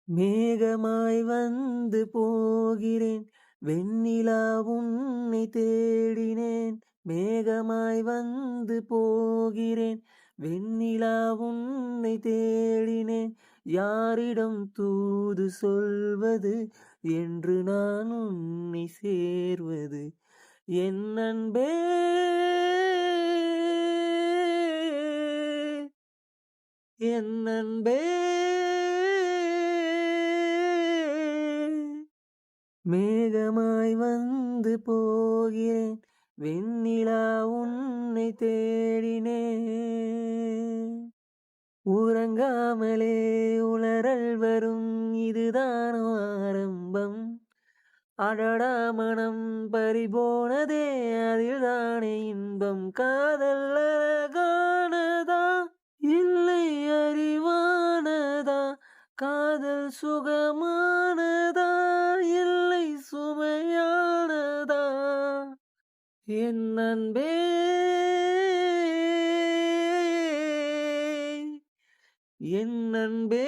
மேகமாய் வந்து போகிறேன், வெண்ணிலா உன்னை தேடினேன். மேகமாய் வந்து போகிறேன், வெண்ணிலா உன்னை தேடினேன். யாரிடம் தூது சொல்வது என்று நான் உன்னை சேர்வது? என் அன்பே, என் அன்பே, மேகமாய் வந்து போகிறேன், வெண்ணிலா உன்னை தேடினேன். உறங்காமலே உளறல் வரும், இதுதான் ஆரம்பம். அடடா மனம் பறிபோனதே, அதில்தானே இன்பம். காதல் அழகானதா இல்லை அறிவானதா? காதல் சுகமானதா இல்லை சுமையானதா? என் அன்பே, என் அன்பே,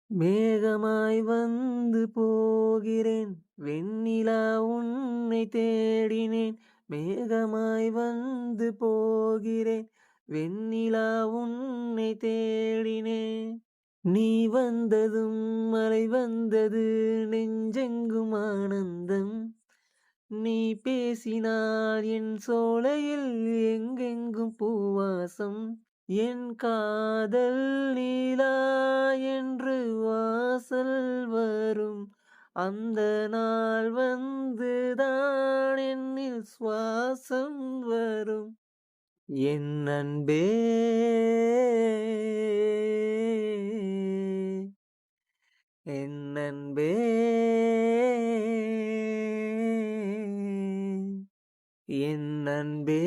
மேகமாய் வந்து போகிறேன், வெண்ணிலா உன்னை தேடினேன். மேகமாய் வந்து போகிறேன், வெண்ணிலா உன்னை தேடினேன். நீ வந்ததும் மழை வந்தது, நெஞ்செங்கும் ஆனந்தம். நீ பேசினால் என் சோலையில் எங்கெங்கும் பூவாசம். என் காதல் நீலா என்று வாசல் வரும், அந்த நாள் வந்துதான் என்னில் சுவாசம் வரும். என் அன்பே, என் அன்பே, என் அன்பே.